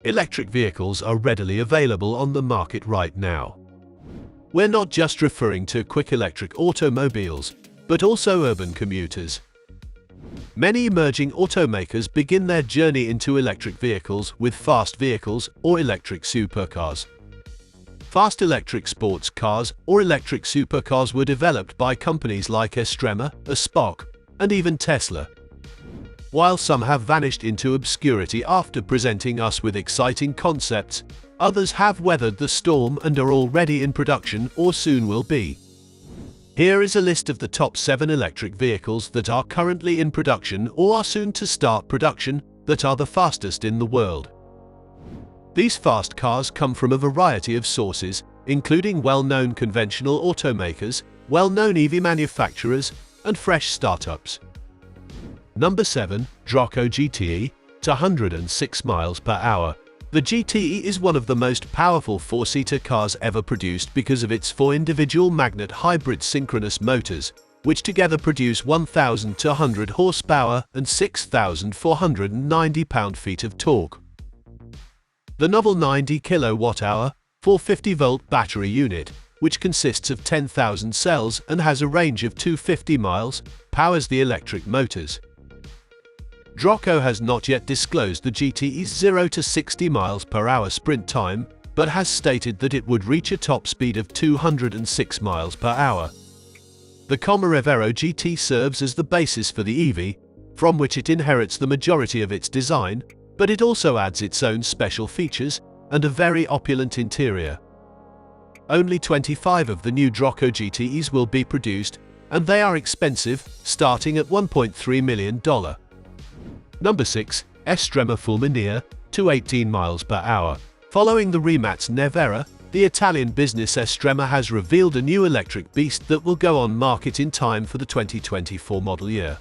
Electric vehicles are readily available on the market right now. We're not just referring to quick electric automobiles, but also urban commuters. Many emerging automakers begin their journey into electric vehicles with fast vehicles or electric supercars. Fast electric sports cars or electric supercars were developed by companies like Estrema, Aspark, and even Tesla. While some have vanished into obscurity after presenting us with exciting concepts, others have weathered the storm and are already in production or soon will be. Here is a list of the top 7 electric vehicles that are currently in production or are soon to start production that are the fastest in the world. These fast cars come from a variety of sources, including well-known conventional automakers, well-known EV manufacturers, and fresh startups. Number 7. Draco GTE, to 106 miles per hour. The GTE is one of the most powerful 4-seater cars ever produced because of its 4 individual magnet hybrid synchronous motors, which together produce 1,200 horsepower and 6,490 pound-feet of torque. The novel 90 kWh, 450-volt battery unit, which consists of 10,000 cells and has a range of 250 miles, powers the electric motors. Draco has not yet disclosed the GTE's 0 to 60 miles per hour sprint time, but has stated that it would reach a top speed of 206 miles per hour. The Commuters GT serves as the basis for the EV, from which it inherits the majority of its design, but it also adds its own special features and a very opulent interior. Only 25 of the new Draco GTEs will be produced, and they are expensive, starting at $1.3 million. Number 6. Estrema Fulminea, to 18 miles per hour. Following the rematch Nevera, the Italian business Estrema has revealed a new electric beast that will go on market in time for the 2024 model year.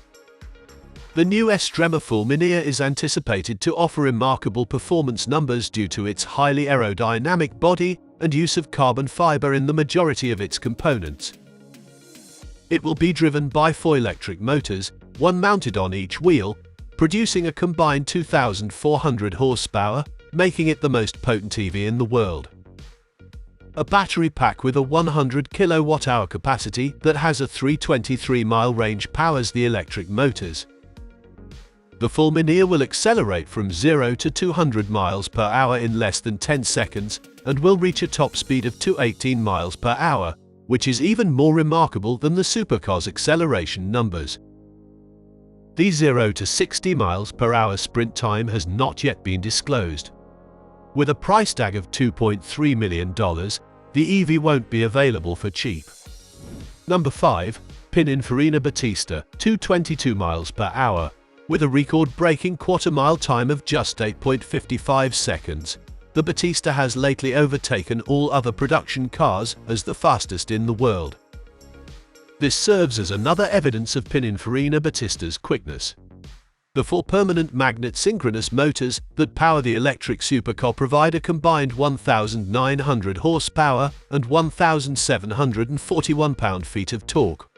The new Estrema Fulminea is anticipated to offer remarkable performance numbers due to its highly aerodynamic body and use of carbon fiber in the majority of its components. It will be driven by 4 electric motors, one mounted on each wheel, producing a combined 2,400 horsepower, making it the most potent EV in the world. A battery pack with a 100 kWh capacity that has a 323-mile range powers the electric motors. The Fulminea will accelerate from 0 to 200 miles per hour in less than 10 seconds and will reach a top speed of 218 miles per hour, which is even more remarkable than the supercar's acceleration numbers. The 0 to 60 miles per hour sprint time has not yet been disclosed. With a price tag of $2.3 million, the EV won't be available for cheap. Number 5. Pininfarina Battista, 222 miles per hour. With a record-breaking quarter-mile time of just 8.55 seconds, the Battista has lately overtaken all other production cars as the fastest in the world. This serves as another evidence of Pininfarina Battista's quickness. The 4 permanent magnet synchronous motors that power the electric supercar provide a combined 1,900 horsepower and 1,741 pound-feet of torque.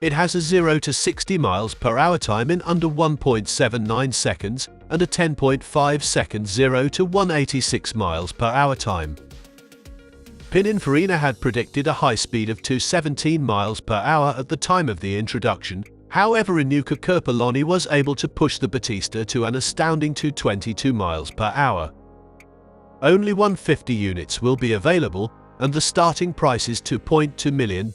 It has a 0 to 60 miles per hour time in under 1.79 seconds and a 10.5 second 0 to 186 miles per hour time. Pininfarina had predicted a high speed of 217 miles per hour at the time of the introduction. However, Inuka Kerpoloni was able to push the Battista to an astounding 222 miles per hour. Only 150 units will be available, and the starting price is $2.2 million.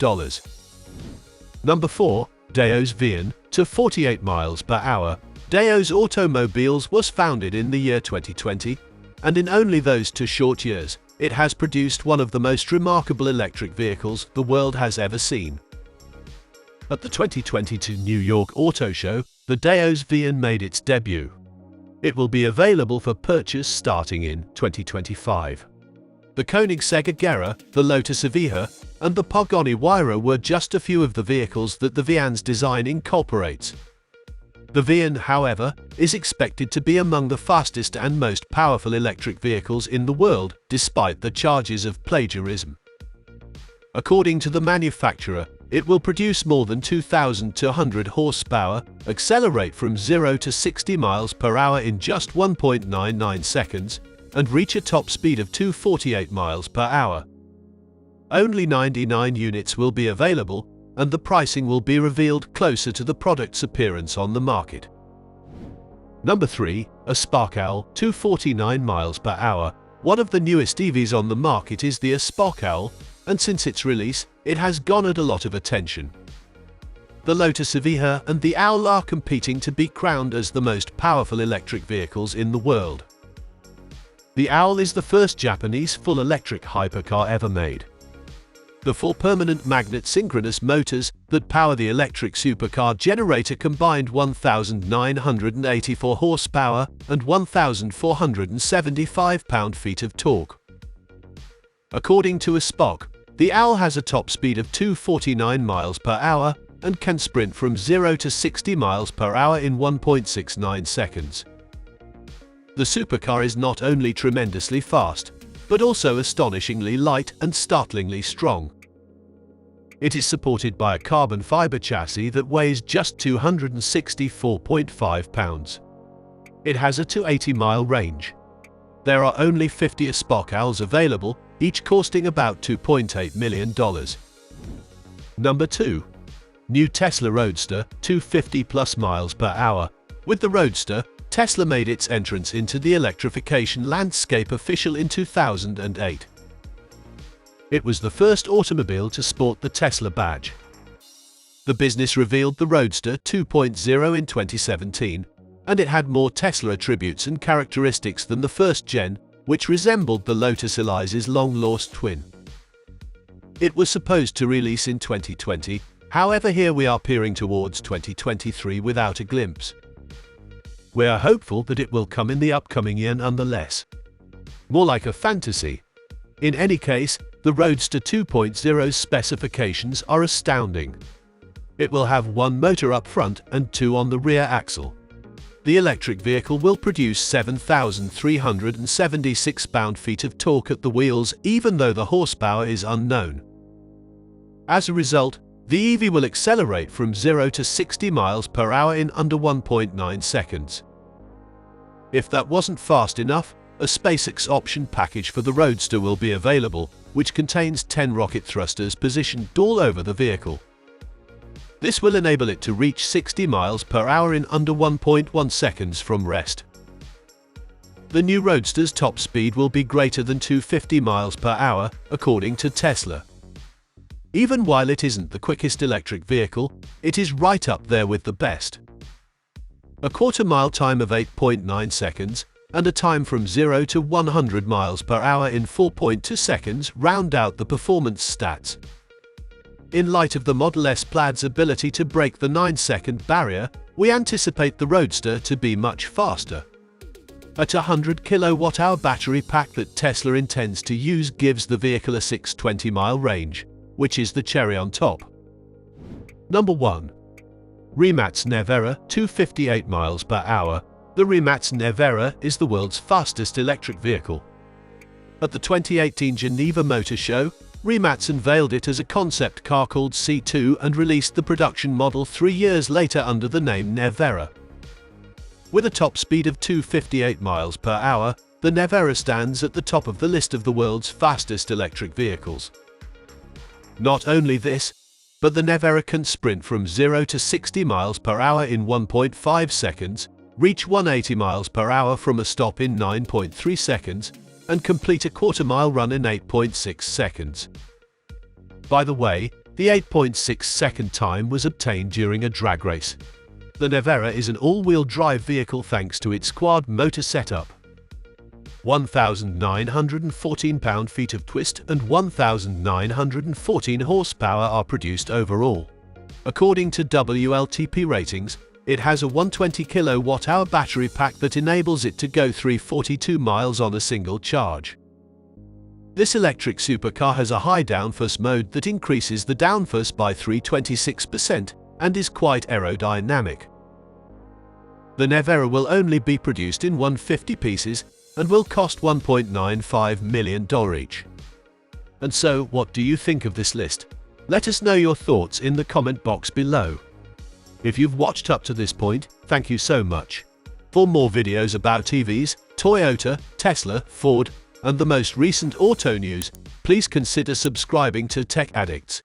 Number 4. Deos Vian, to 48 miles per hour. Deos Automobiles was founded in the year 2020, and in only those 2 short years, it has produced one of the most remarkable electric vehicles the world has ever seen. At the 2022 New York Auto Show, the Deos Vian made its debut. It will be available for purchase starting in 2025. The Koenigsegg Agera, the Lotus Evija, and the Pagani Huayra were just a few of the vehicles that the Vian's design incorporates. The Vian, however, is expected to be among the fastest and most powerful electric vehicles in the world, despite the charges of plagiarism. According to the manufacturer, It will produce more than 2,200 horsepower, accelerate from 0 to 60 miles per hour in just 1.99 seconds, and reach a top speed of 248 miles per hour. Only 99 units will be available, and the pricing will be revealed closer to the product's appearance on the market. Number 3. Aspark 249 miles per hour. One of the newest EVs on the market is the Aspark, and since its release, it has garnered a lot of attention. The Lotus Evija and the Owl are competing to be crowned as the most powerful electric vehicles in the world. The Owl is the first Japanese full-electric hypercar ever made. The four permanent magnet synchronous motors that power the electric supercar generator combined 1,984 horsepower and 1,475 pound-feet of torque. According to Aspark, the Owl has a top speed of 249 miles per hour and can sprint from 0 to 60 miles per hour in 1.69 seconds. The supercar is not only tremendously fast, but also astonishingly light and startlingly strong. It is supported by a carbon fiber chassis that weighs just 264.5 pounds. It has a 280-mile range. There are only 50 Aspark Owls available, each costing about $2.8 million. Number 2. New Tesla Roadster, 250 plus miles per hour. With the Roadster, Tesla made its entrance into the electrification landscape official in 2008. It was the first automobile to sport the Tesla badge. The business revealed the Roadster 2.0 in 2017, and it had more Tesla attributes and characteristics than the first gen, which resembled the Lotus Eliza's long-lost twin. It was supposed to release in 2020, however here we are peering towards 2023 without a glimpse. We are hopeful that it will come in the upcoming year nonetheless. More like a fantasy. In any case, the Roadster 2.0's specifications are astounding. It will have one motor up front and two on the rear axle. The electric vehicle will produce 7,376 pound-feet of torque at the wheels, even though the horsepower is unknown. As a result, the EV will accelerate from 0 to 60 miles per hour in under 1.9 seconds. If that wasn't fast enough, a SpaceX option package for the Roadster will be available, which contains 10 rocket thrusters positioned all over the vehicle. This will enable it to reach 60 miles per hour in under 1.1 seconds from rest. The new Roadster's top speed will be greater than 250 miles per hour, according to Tesla. Even while it isn't the quickest electric vehicle, it is right up there with the best. A quarter-mile time of 8.9 seconds and a time from 0 to 100 miles per hour in 4.2 seconds round out the performance stats. In light of the Model S Plaid's ability to break the 9-second barrier, we anticipate the Roadster to be much faster. At 100 kWh battery pack that Tesla intends to use gives the vehicle a 620-mile range, which is the cherry on top. Number 1. Rimac Nevera, 258 miles per hour. The Rimac Nevera is the world's fastest electric vehicle. At the 2018 Geneva Motor Show, Rimac unveiled it as a concept car called C2 and released the production model 3 years later under the name Nevera. With a top speed of 258 miles per hour, the Nevera stands at the top of the list of the world's fastest electric vehicles. Not only this, but the Nevera can sprint from 0 to 60 miles per hour in 1.5 seconds, reach 180 miles per hour from a stop in 9.3 seconds, and complete a quarter-mile run in 8.6 seconds. By the way, the 8.6-second time was obtained during a drag race. The Nevera is an all-wheel drive vehicle thanks to its quad motor setup. 1,914 pound-feet of twist and 1,914 horsepower are produced overall. According to WLTP ratings, it has a 120 kWh battery pack that enables it to go 342 miles on a single charge. This electric supercar has a high downforce mode that increases the downforce by 326% and is quite aerodynamic. The Nevera will only be produced in 150 pieces and will cost $1.95 million each. And so, what do you think of this list? Let us know your thoughts in the comment box below. If you've watched up to this point, thank you so much. For more videos about EVs, Toyota, Tesla, Ford, and the most recent auto news, please consider subscribing to Tech Addicts.